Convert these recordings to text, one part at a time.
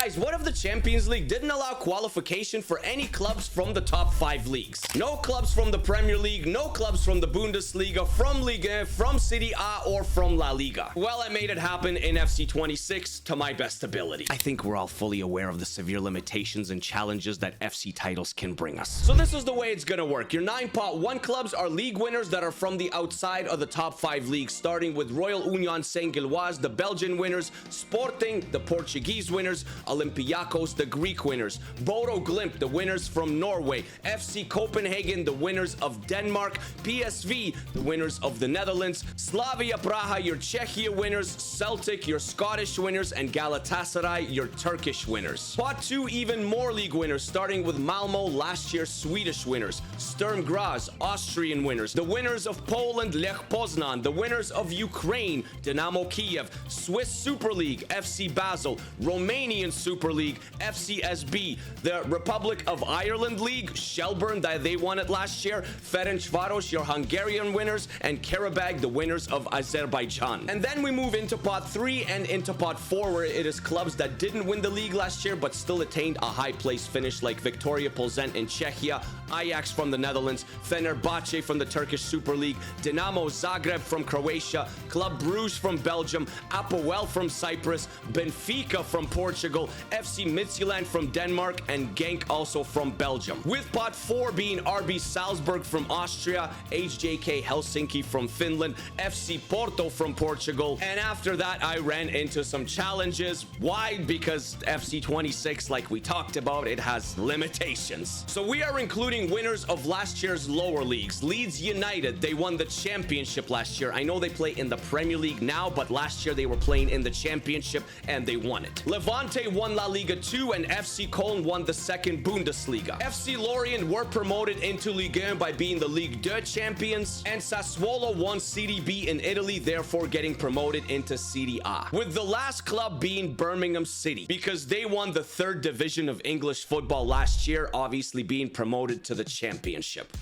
guys, what if the Champions League didn't allow qualification for any clubs from the top 5 leagues? No clubs from the Premier League, no clubs from the Bundesliga, from Liga, from Serie A, or from La Liga. Well, I made it happen in FC 26 to my best ability. I think we're all fully aware of the severe limitations and challenges that FC titles can bring us. So this is the way it's gonna work. Your 9-pot-1 clubs are league winners that are from the outside of the top 5 leagues, starting with Royal Union Saint-Gilloise, the Belgian winners, Sporting, the Portuguese winners, Olympiacos, the Greek winners, Bodo Glimt, the winners from Norway, FC Copenhagen, the winners of Denmark, PSV, the winners of the Netherlands, Slavia Praha, your Czechia winners, Celtic, your Scottish winners, and Galatasaray, your Turkish winners. Pot 2, even more league winners, starting with Malmo, last year's Swedish winners, Sturm Graz, Austrian winners, the winners of Poland, Lech Poznan, the winners of Ukraine, Dynamo Kiev, Swiss Super League, FC Basel, Romanian Super League, FCSB, the Republic of Ireland League, Shelburne, that they won it last year, Ferencvaros, your Hungarian winners, and Karabag, the winners of Azerbaijan. And then we move into pot 3 and into pot 4, where it is clubs that didn't win the league last year but still attained a high place finish, like Victoria Plzeň in Czechia, Ajax from the Netherlands, Fenerbahce from the Turkish Super League, Dinamo Zagreb from Croatia, Club Brugge from Belgium, Apoel from Cyprus, Benfica from Portugal, FC Midtjylland from Denmark, and Genk also from Belgium. With pot 4 being RB Salzburg from Austria, HJK Helsinki from Finland, FC Porto from Portugal, and after that I ran into some challenges. Why? Because FC 26, like we talked about, it has limitations. So we are including winners of last year's lower leagues. Leeds United, they won the championship last year. I know they play in the Premier League now, but last year they were playing in the championship and they won it. Levante won La Liga 2 and FC Köln won the second Bundesliga. FC Lorient were promoted into Ligue 1 by being the Ligue 2 champions, and Sassuolo won Serie B in Italy, therefore getting promoted into Serie A. With the last club being Birmingham City, because they won the 3rd division of English football last year, obviously being promoted to the championship.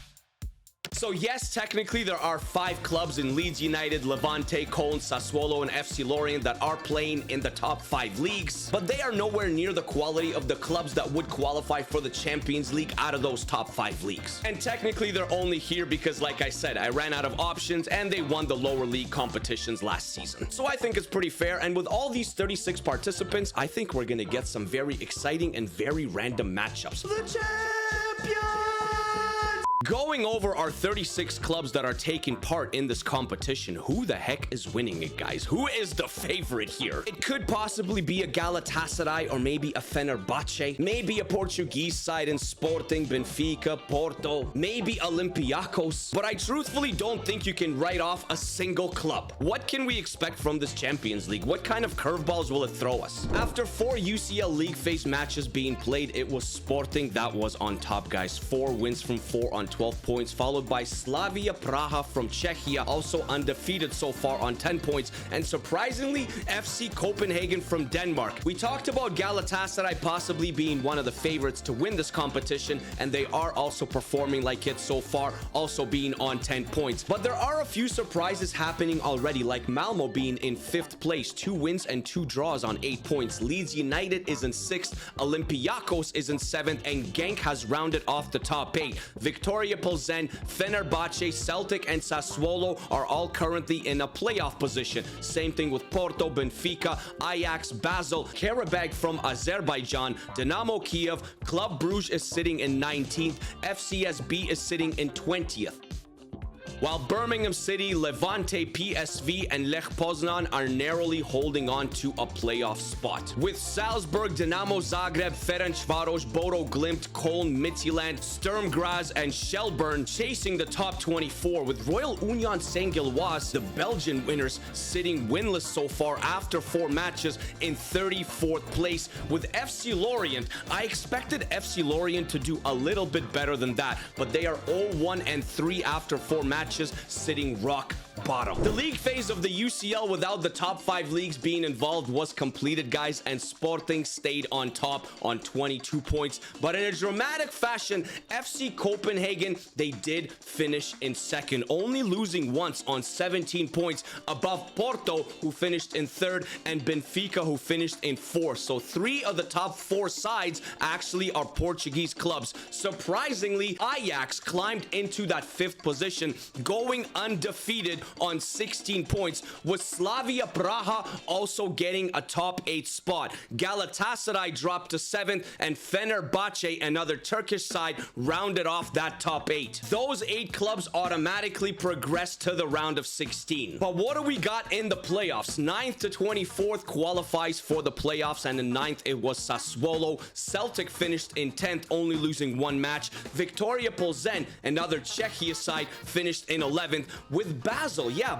So yes, technically there are 5 clubs in Leeds United, Levante, Köln, Sassuolo, and FC Lorient that are playing in the top 5 leagues, but they are nowhere near the quality of the clubs that would qualify for the Champions League out of those top 5 leagues. And technically they're only here because, like I said, I ran out of options and they won the lower league competitions last season. So I think it's pretty fair, and with all these 36 participants, I think we're gonna get some very exciting and very random matchups. The champions! Going over our 36 clubs that are taking part in this competition, who the heck is winning it, guys? Who is the favorite here? It could possibly be a Galatasaray or maybe a Fenerbahce, maybe a Portuguese side in Sporting, Benfica, Porto, maybe Olympiacos, but I truthfully don't think you can write off a single club. What can we expect from this Champions League? What kind of curveballs will it throw us? After 4 UCL League phase matches being played, it was Sporting that was on top, guys. 4 wins from 4 on 12 points, followed by Slavia Praha from Czechia, also undefeated so far on 10 points, and surprisingly, FC Copenhagen from Denmark. We talked about Galatasaray possibly being one of the favorites to win this competition, and they are also performing like it so far, also being on 10 points. But there are a few surprises happening already, like Malmo being in 5th place, 2 wins and 2 draws on 8 points. Leeds United is in 6th, Olympiacos is in 7th, and Genk has rounded off the top 8. Victoria Plzeň, Fenerbahce, Celtic, and Sassuolo are all currently in a playoff position. Same thing with Porto, Benfica, Ajax, Basel, Karabag from Azerbaijan, Dynamo Kiev, Club Brugge is sitting in 19th, FCSB is sitting in 20th. While Birmingham City, Levante, PSV, and Lech Poznan are narrowly holding on to a playoff spot. With Salzburg, Dinamo Zagreb, Ferencvaros, Bodo Glimt, Köln, Midtjylland, Sturm Graz, and Shelburne chasing the top 24, with Royal Union Saint-Gilloise, the Belgian winners, sitting winless so far after 4 matches in 34th place. With FC Lorient, I expected FC Lorient to do a little bit better than that, but they are 0-1-3 after 4 matches matches, sitting rock bottom. The league phase of the UCL without the top 5 leagues being involved was completed, guys, and Sporting stayed on top on 22 points. But in a dramatic fashion, FC Copenhagen, they did finish in second, only losing once on 17 points above Porto, who finished in third, and Benfica, who finished in fourth. So 3 of the top 4 sides actually are Portuguese clubs. Surprisingly, Ajax climbed into that 5th position, going undefeated on 16 points, with Slavia Praha also getting a top 8 spot. Galatasaray dropped to 7th, and Fenerbahce, another Turkish side, rounded off that top 8. Those 8 clubs automatically progressed to the round of 16. But what do we got in the playoffs? 9th to 24th qualifies for the playoffs, and in 9th it was Sassuolo. Celtic finished in 10th, only losing 1 match. Victoria Plzeň, another Czechia side, finished in 11th, with Basel,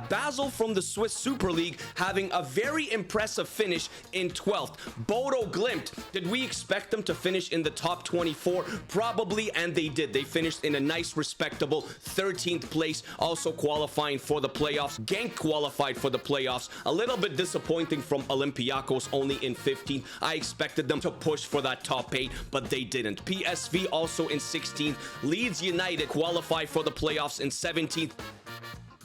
Basel from the Swiss Super League, having a very impressive finish in 12th. Bodo Glimt, did we expect them to finish in the top 24? Probably, and they did. They finished in a nice, respectable 13th place, also qualifying for the playoffs. Genk qualified for the playoffs. A little bit disappointing from Olympiacos, only in 15th. I expected them to push for that top 8, but they didn't. PSV also in 16th. Leeds United qualified for the playoffs in 17th,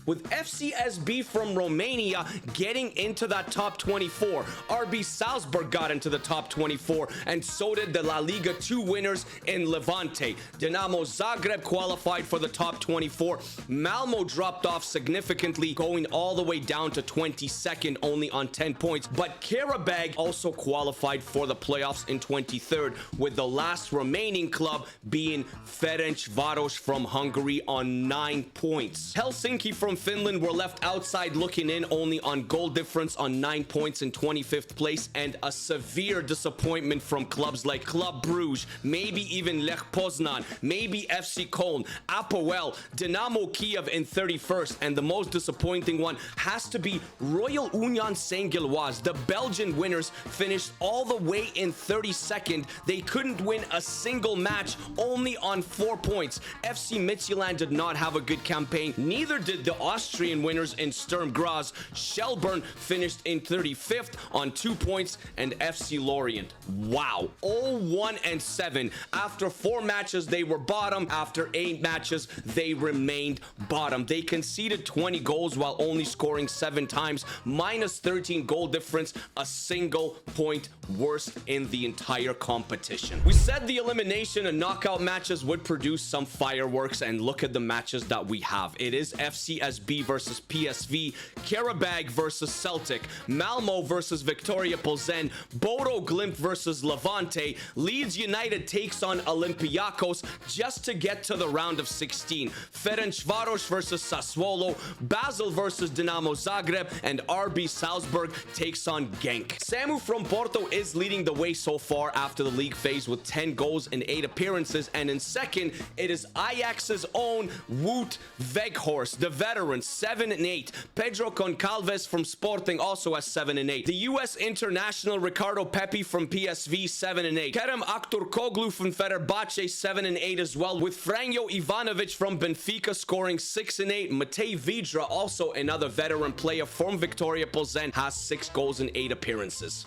with FCSB from Romania getting into that top 24. RB Salzburg got into the top 24, and so did the La Liga 2 winners in Levante. Dinamo Zagreb qualified for the top 24. Malmo dropped off significantly, going all the way down to 22nd, only on 10 points. But Karabag also qualified for the playoffs in 23rd, with the last remaining club being Ferencváros from Hungary on 9 points. Helsinki from Finland were left outside looking in, only on goal difference on 9 points in 25th place, and a severe disappointment from clubs like Club Brugge, maybe even Lech Poznan, maybe FC Köln, Apoel, Dynamo Kiev in 31st, and the most disappointing one has to be Royal Union Saint-Gilloise. The Belgian winners finished all the way in 32nd. They couldn't win a single match, only on 4 points. FC Midtjylland did not have a good campaign, neither did the Austrian winners in Sturm Graz. Shelburne finished in 35th on 2 points, and FC Lorient, wow, 0-1-7. After 4 matches, they were bottom. After 8 matches, they remained bottom. They conceded 20 goals while only scoring 7 times, minus 13 goal difference, a single point worst in the entire competition. We said the elimination and knockout matches would produce some fireworks, and look at the matches that we have. It is FCSB versus PSV, Karabag versus Celtic, Malmo versus Victoria Plzeň, Bodo Glimt versus Levante. Leeds United takes on Olympiacos just to get to the round of 16. Ferencváros versus Sassuolo, Basel versus Dinamo Zagreb, and RB Salzburg takes on Genk. Samu from Porto is leading the way so far after the league phase with 10 goals in 8 appearances, and in second, it is Ajax's own Wout Weghorst, the veteran, 7-8. Pedro Goncalves from Sporting also has 7-8. The US international Ricardo Pepi from PSV, 7-8. Kerem Aktürkoğlu from Fenerbahce, 7-8 as well, with Franjo Ivanovic from Benfica scoring 6-8. Matej Vidra, also another veteran player from Victoria Plzeň, has 6 goals in 8 appearances.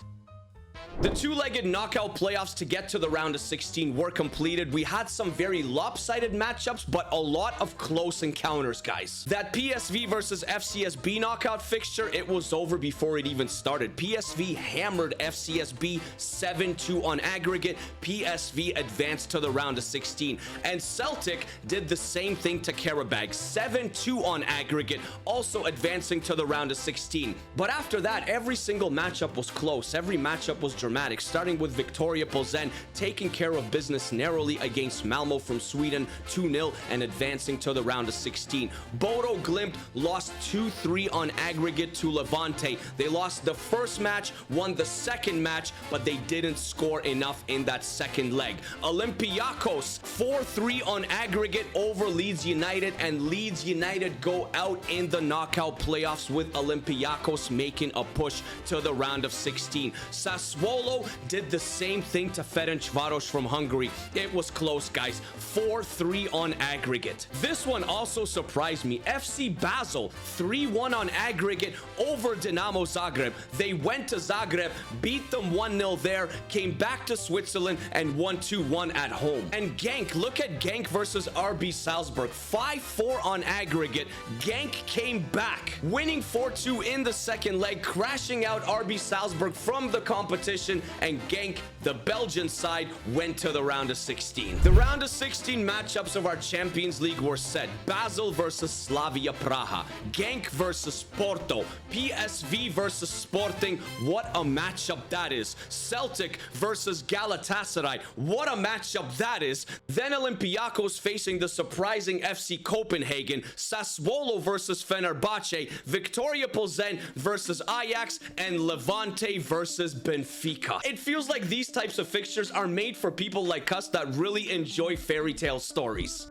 The 2-legged knockout playoffs to get to the round of 16 were completed. We had some very lopsided matchups, but a lot of close encounters, guys. That PSV versus FCSB knockout fixture, it was over before it even started. PSV hammered FCSB 7-2 on aggregate. PSV advanced to the round of 16. And Celtic did the same thing to Karabag, 7-2 on aggregate, also advancing to the round of 16. But after that, every single matchup was close. Every matchup was dramatic, starting with Victoria Plzeň taking care of business narrowly against Malmo from Sweden, 2-0, and advancing to the round of 16. Bodo Glimt lost 2-3 on aggregate to Levante. They lost the first match, won the second match, but they didn't score enough in that second leg. Olympiacos 4-3 on aggregate over Leeds United, and Leeds United go out in the knockout playoffs with Olympiacos making a push to the round of 16. Sassuolo Sassuolo did the same thing to Ferencvaros from Hungary. It was close, guys. 4-3 on aggregate. This one also surprised me. FC Basel 3-1 on aggregate over Dinamo Zagreb. They went to Zagreb, beat them 1-0 there, came back to Switzerland and won 2-1 at home. And Genk, look at Genk versus RB Salzburg. 5-4 on aggregate. Genk came back, winning 4-2 in the second leg, crashing out RB Salzburg from the competition, and Genk, the Belgian side, went to the round of 16. The round of 16 matchups of our Champions League were set. Basel versus Slavia Praha, Genk versus Porto, PSV versus Sporting. What a matchup that is. Celtic versus Galatasaray. What a matchup that is. Then Olympiacos facing the surprising FC Copenhagen, Sassuolo versus Fenerbahce, Victoria Plzen versus Ajax, and Levante versus Benfica. It feels like these types of fixtures are made for people like us that really enjoy fairy tale stories.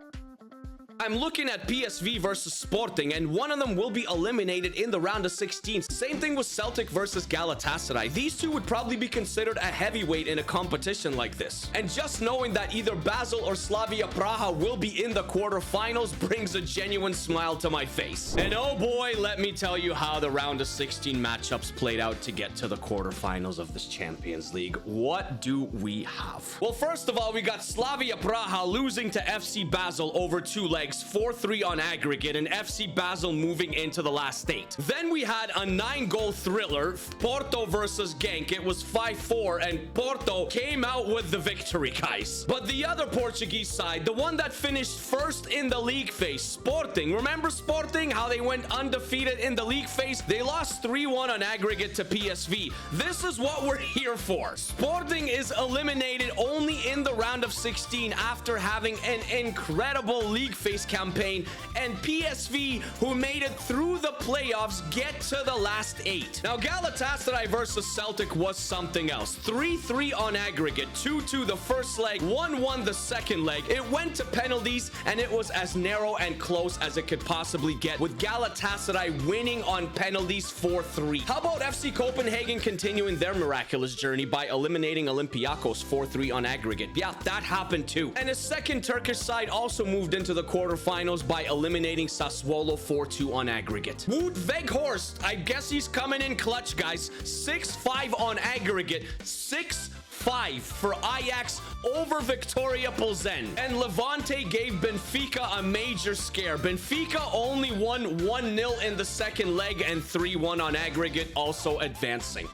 I'm looking at PSV versus Sporting, and one of them will be eliminated in the round of 16. Same thing with Celtic versus Galatasaray. These two would probably be considered a heavyweight in a competition like this. And just knowing that either Basel or Slavia Praha will be in the quarterfinals brings a genuine smile to my face. And oh boy, let me tell you how the round of 16 matchups played out to get to the quarterfinals of this Champions League. What do we have? Well, first of all, we got Slavia Praha losing to FC Basel over 2 legs, 4-3 on aggregate, and FC Basel moving into the last 8. Then we had a 9-goal thriller, Porto versus Genk. It was 5-4, and Porto came out with the victory, guys. But the other Portuguese side, the one that finished first in the league phase, Sporting. Remember Sporting, how they went undefeated in the league phase? They lost 3-1 on aggregate to PSV. This is what we're here for. Sporting is eliminated only in the round of 16 after having an incredible league phase campaign, and PSV, who made it through the playoffs, get to the last 8. Now, Galatasaray versus Celtic was something else. 3-3 on aggregate, 2-2 the first leg, 1-1 the second leg. It went to penalties, and it was as narrow and close as it could possibly get, with Galatasaray winning on penalties 4-3. How about FC Copenhagen continuing their miraculous journey by eliminating Olympiacos 4-3 on aggregate? Yeah, that happened too. And a second Turkish side also moved into the quarterfinals by eliminating Sassuolo 4-2 on aggregate. Wout Weghorst, I guess he's coming in clutch, guys. 6-5 on aggregate. 6-5 for Ajax over Victoria Plzen. And Levante gave Benfica a major scare. Benfica only won 1-0 in the second leg and 3-1 on aggregate, also advancing.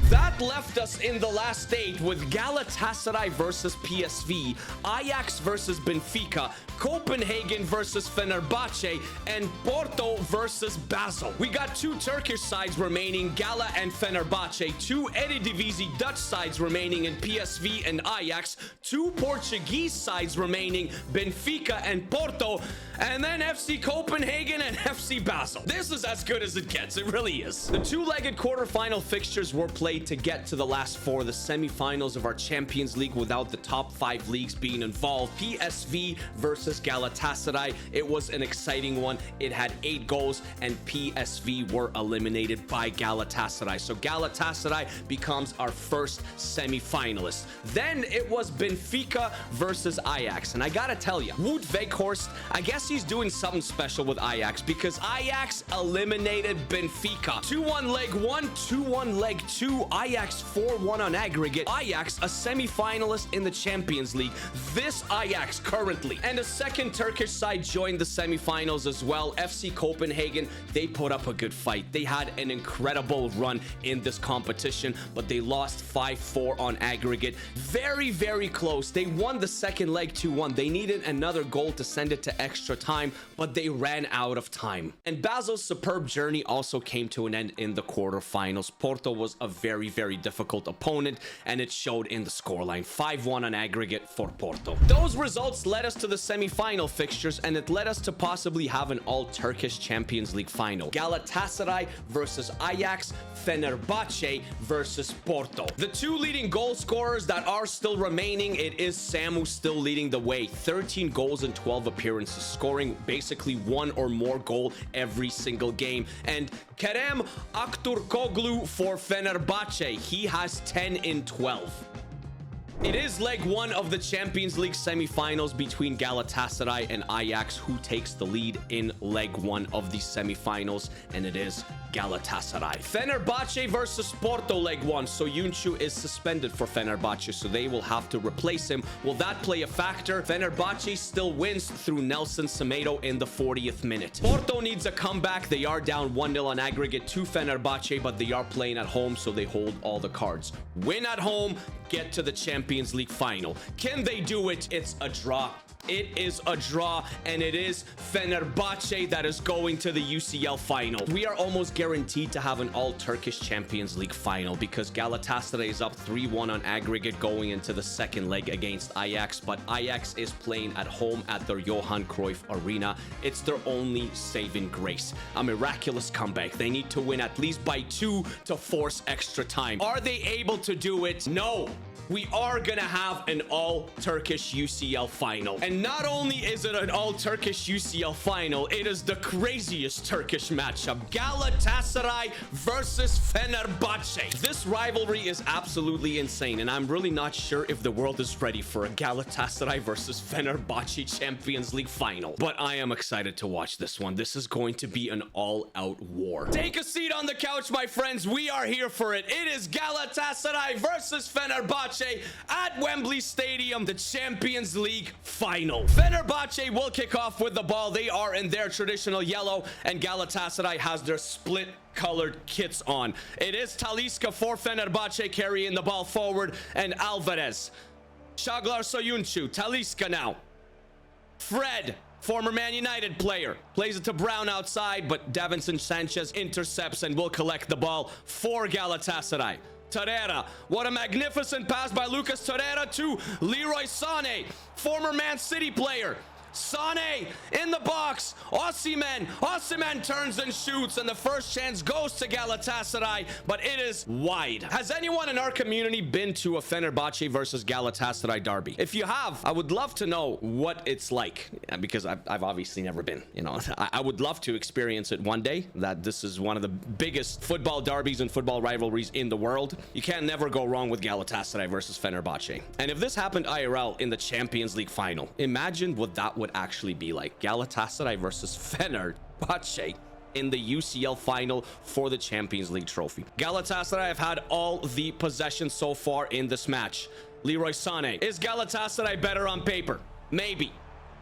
That left us in the last 8 with Galatasaray versus PSV, Ajax versus Benfica, Copenhagen versus Fenerbahce, and Porto versus Basel. We got 2 Turkish sides remaining, Gala and Fenerbahce, 2 Eredivisie Dutch sides remaining in PSV and Ajax, 2 Portuguese sides remaining, Benfica and Porto, and then FC Copenhagen and FC Basel. This is as good as it gets. It really is. The 2-legged quarterfinal fixtures were played to get to the last 4, the semifinals of our Champions League without the top 5 leagues being involved. PSV versus Galatasaray. It was an exciting one. It had 8 goals, and PSV were eliminated by Galatasaray. So Galatasaray becomes our first semifinalist. Then it was Benfica versus Ajax. And I gotta tell you, Wout Weghorst, I guess he's doing something special with Ajax, because Ajax eliminated Benfica. 2-1 leg 1, 2-1 leg 2. Ajax 4-1 on aggregate. Ajax, a semi-finalist in the Champions League. This Ajax currently. And a second Turkish side joined the semi-finals as well. FC Copenhagen, they put up a good fight. They had an incredible run in this competition, but they lost 5-4 on aggregate. Very, very close. They won the second leg 2-1. They needed another goal to send it to extra time, but they ran out of time. And Basel's superb journey also came to an end in the quarterfinals. Porto was a very, very difficult opponent, and it showed in the scoreline. 5-1 on aggregate for Porto. Those results led us to the semi-final fixtures, and it led us to possibly have an all-Turkish Champions League final. Galatasaray versus Ajax, Fenerbahce versus Porto. The 2 leading goal scorers that are still remaining, it is Samu still leading the way. 13 goals in 12 appearances, scoring basically 1 or more goal every single game. And Kerem Aktürkoğlu for Fenerbahce Fenerbahce, he has 10 in 12. It is leg one of the Champions League semifinals between Galatasaray and Ajax. Who takes the lead in leg one of the semifinals? And it is Galatasaray. Fenerbahce versus Porto leg one. So Yunchu is suspended for Fenerbahce, so they will have to replace him. Will that play a factor? Fenerbahce still wins through Nelson Semedo in the 40th minute. Porto needs a comeback. They are down 1-0 on aggregate to Fenerbahce, but they are playing at home, so they hold all the cards. Win at home, get to the Champions League final. Can they do it? It's a draw. It is a draw, and it is Fenerbahce that is going to the UCL final. We are almost guaranteed to have an all-Turkish Champions League final because Galatasaray is up 3-1 on aggregate going into the second leg against Ajax, but Ajax is playing at home at their Johan Cruyff Arena. It's their only saving grace. A miraculous comeback. They need to win at least by 2 to force extra time. Are they able to do it? No. We are gonna have an all-Turkish UCL final. And not only is it an all-Turkish UCL final, it is the craziest Turkish matchup. Galatasaray versus Fenerbahce. This rivalry is absolutely insane, and I'm really not sure if the world is ready for a Galatasaray versus Fenerbahce Champions League final. But I am excited to watch this one. This is going to be an all-out war. Take a seat on the couch, my friends. We are here for it. It is Galatasaray versus Fenerbahce at Wembley Stadium, the Champions League final. Fenerbahce will kick off with the ball. They are in their traditional yellow, and Galatasaray has their split colored kits on. It is Talisca for Fenerbahce carrying the ball forward, and Alvarez. Shaglar Soyuncu. Talisca now. Fred, former Man United player, plays it to Brown outside, but Davinson Sanchez intercepts and will collect the ball for Galatasaray. Torreira, what a magnificent pass by Lucas Torreira to Leroy Sané, former Man City player. Sané in the box. Osimhen turns and shoots, and the first chance goes to Galatasaray, but it is wide. Has anyone in our community been to a Fenerbahce versus Galatasaray derby? If you have, I would love to know what it's like, because I've obviously never been. You know, I would love to experience it one day. That this is one of the biggest football derbies and football rivalries in the world. You can never go wrong with Galatasaray versus Fenerbahce. And if this happened IRL in the Champions League final, imagine what that would actually be like. Galatasaray versus Fenerbahce in the UCL final for the Champions League trophy. Galatasaray have had all the possession so far in this match. Leroy Sané. Is Galatasaray better on paper? Maybe.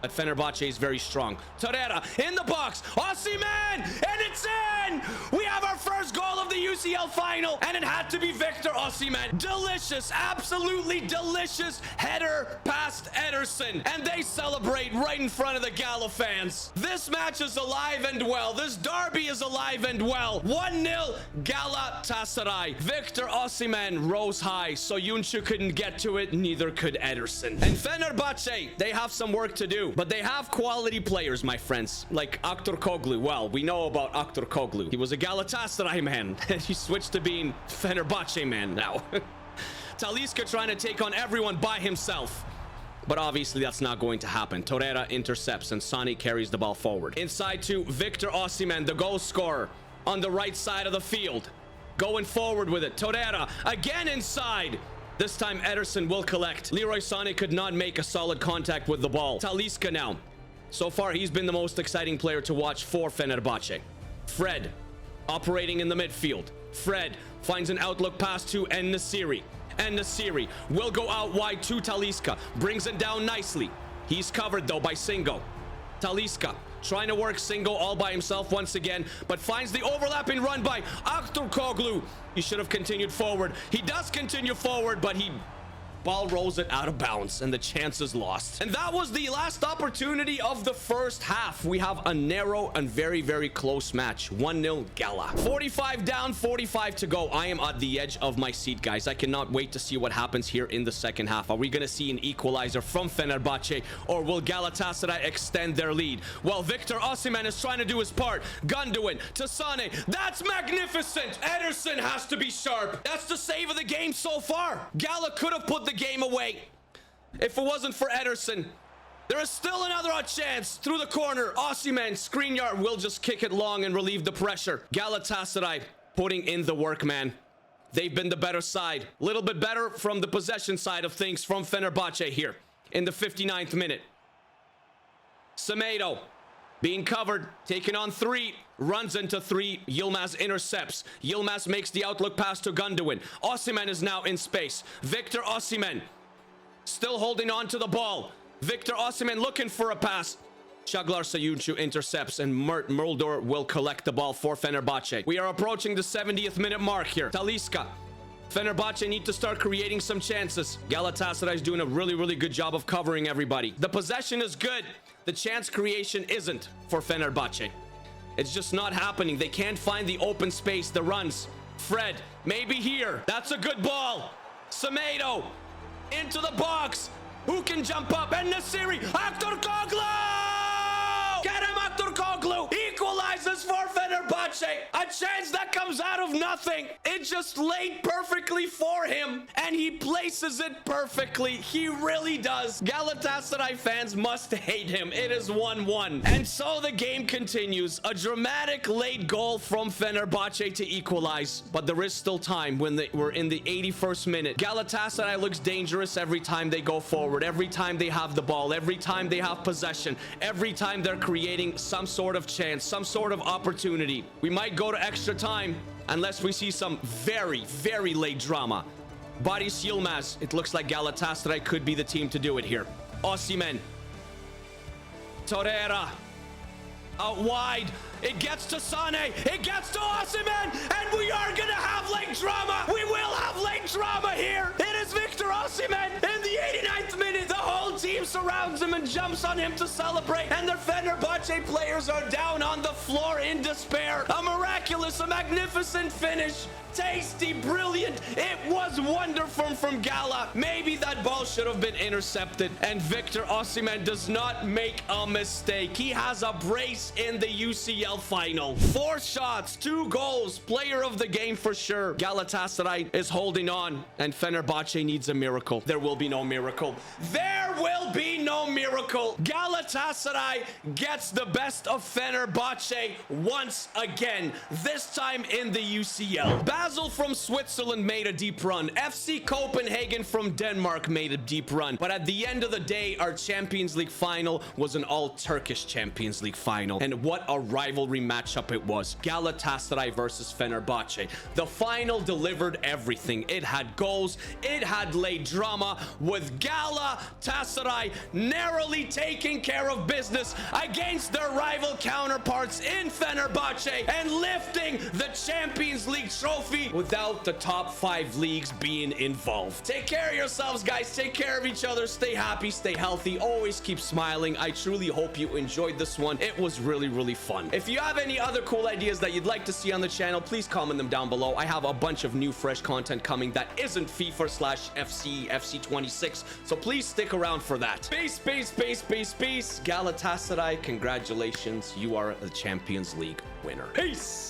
But Fenerbahce is very strong. Torreira in the box. Osimhen! And it's in! We have our first goal of the UCL final, and it had to be Victor Osimhen. Delicious, absolutely delicious header past Ederson. And they celebrate right in front of the Gala fans. This match is alive and well. This derby is alive and well. 1-0 Galatasaray. Victor Osimhen rose high, so Yunchu couldn't get to it, neither could Ederson. And Fenerbahce, they have some work to do. But they have quality players, my friends, like Aktürkoğlu. Well, we know about Aktürkoğlu. He was a Galatasaray man, and he switched to being Fenerbahce man now. Talisca trying to take on everyone by himself. But obviously that's not going to happen. Torreira intercepts, and Sani carries the ball forward. Inside to Victor Osimhen, the goal scorer, on the right side of the field. Going forward with it. Torreira again inside. This time Ederson will collect. Leroy Sané could not make a solid contact with the ball. Talisca now. So far, he's been the most exciting player to watch for Fenerbahce. Fred, operating in the midfield. Fred finds an outlook pass to En-Nesyri. En-Nesyri will go out wide to Talisca. Brings it down nicely. He's covered, though, by Singo. Talisca trying to work Singo all by himself once again, but finds the overlapping run by Aktürkoğlu. He should have continued forward. He does continue forward, but ball rolls it out of bounds, and the chance is lost. And that was the last opportunity of the first half. We have a narrow and very, very close match. 1-0 Gala. 45 down, 45 to go. I am at the edge of my seat, guys. I cannot wait to see what happens here in the second half. Are we going to see an equalizer from Fenerbahce, or will Galatasaray extend their lead? Well, Victor Osimhen is trying to do his part. Gundogan to Sané. That's magnificent. Ederson has to be sharp. That's the save of the game so far. Gala could have put the game away if it wasn't for Ederson. There is still another chance through the corner. Osimhen, Skriniar will just kick it long and relieve the pressure. Galatasaray putting in the work, man. They've been the better side. A little bit better from the possession side of things from Fenerbahce here in the 59th minute. Semedo being covered, taking on 3, runs into 3. Yilmaz intercepts. Yilmaz makes the outlook pass to Gundogan. Osimhen is now in space. Victor Osimhen still holding on to the ball. Victor Osimhen looking for a pass. Çağlar Sayuncu intercepts, and Mulder will collect the ball for Fenerbahce. We are approaching the 70th minute mark here. Talisca. Fenerbahce need to start creating some chances. Galatasaray is doing a really good job of covering everybody. The possession is good. The chance creation isn't for Fenerbahce. It's just not happening. They can't find the open space, the runs. Fred, maybe here. That's a good ball. Semedo into the box. Who can jump up? And Nasiri, Aktürkoğlu! Get him, Aktürkoğlu! Equalizes for Fenerbahce. A chance that comes out of nothing. It just laid perfectly for him, and he places it perfectly. He really does. Galatasaray fans must hate him. It is 1-1. And so the game continues. A dramatic late goal from Fenerbahce to equalize. But there is still time when we're in the 81st minute. Galatasaray looks dangerous every time they go forward. Every time they have the ball. Every time they have possession. Every time they're creating some sort of chance, some sort of opportunity. We might go to extra time unless we see some very late drama. Barış Yilmaz. It looks like Galatasaray could be the team to do it here. Osimhen. Torreira. Out wide. It gets to Sane. It gets to Osimhen. And we are going to have late drama. We will have late drama here. It is Victor Osimhen in the 89th minute. The whole team surrounds him and jumps on him to celebrate. And the Fenerbahce players are down on the floor in despair. A miraculous, a magnificent finish. Tasty, brilliant. It was wonderful from Gala. Maybe that ball should have been intercepted. And Victor Osimhen does not make a mistake. He has a brace in the UCL final. 4 shots, 2 goals. Player of the game for sure. Galatasaray is holding on, and Fenerbahce needs a miracle. There will be no miracle. There will be no miracle. Galatasaray gets the best of Fenerbahce once again. This time in the UCL. Basel from Switzerland made a deep run. FC Copenhagen from Denmark made a deep run. But at the end of the day, our Champions League final was an all-Turkish Champions League final. And what a rivalry matchup it was. Galatasaray versus Fenerbahce. The final delivered everything. It had goals. It had late drama, with Galatasaray narrowly taking care of business against their rival counterparts in Fenerbahce and lifting the Champions League trophy without the top 5 leagues being involved. Take care of yourselves, guys. Take care of each other. Stay happy, stay healthy. Always keep smiling. I truly hope you enjoyed this one. It was really fun. If you have any other cool ideas that you'd like to see on the channel, please comment them down below. I have a bunch of new fresh content coming that isn't FIFA/FC, FC26, so please stick around for that. Peace. Galatasaray, congratulations. You are the Champions League winner. Peace.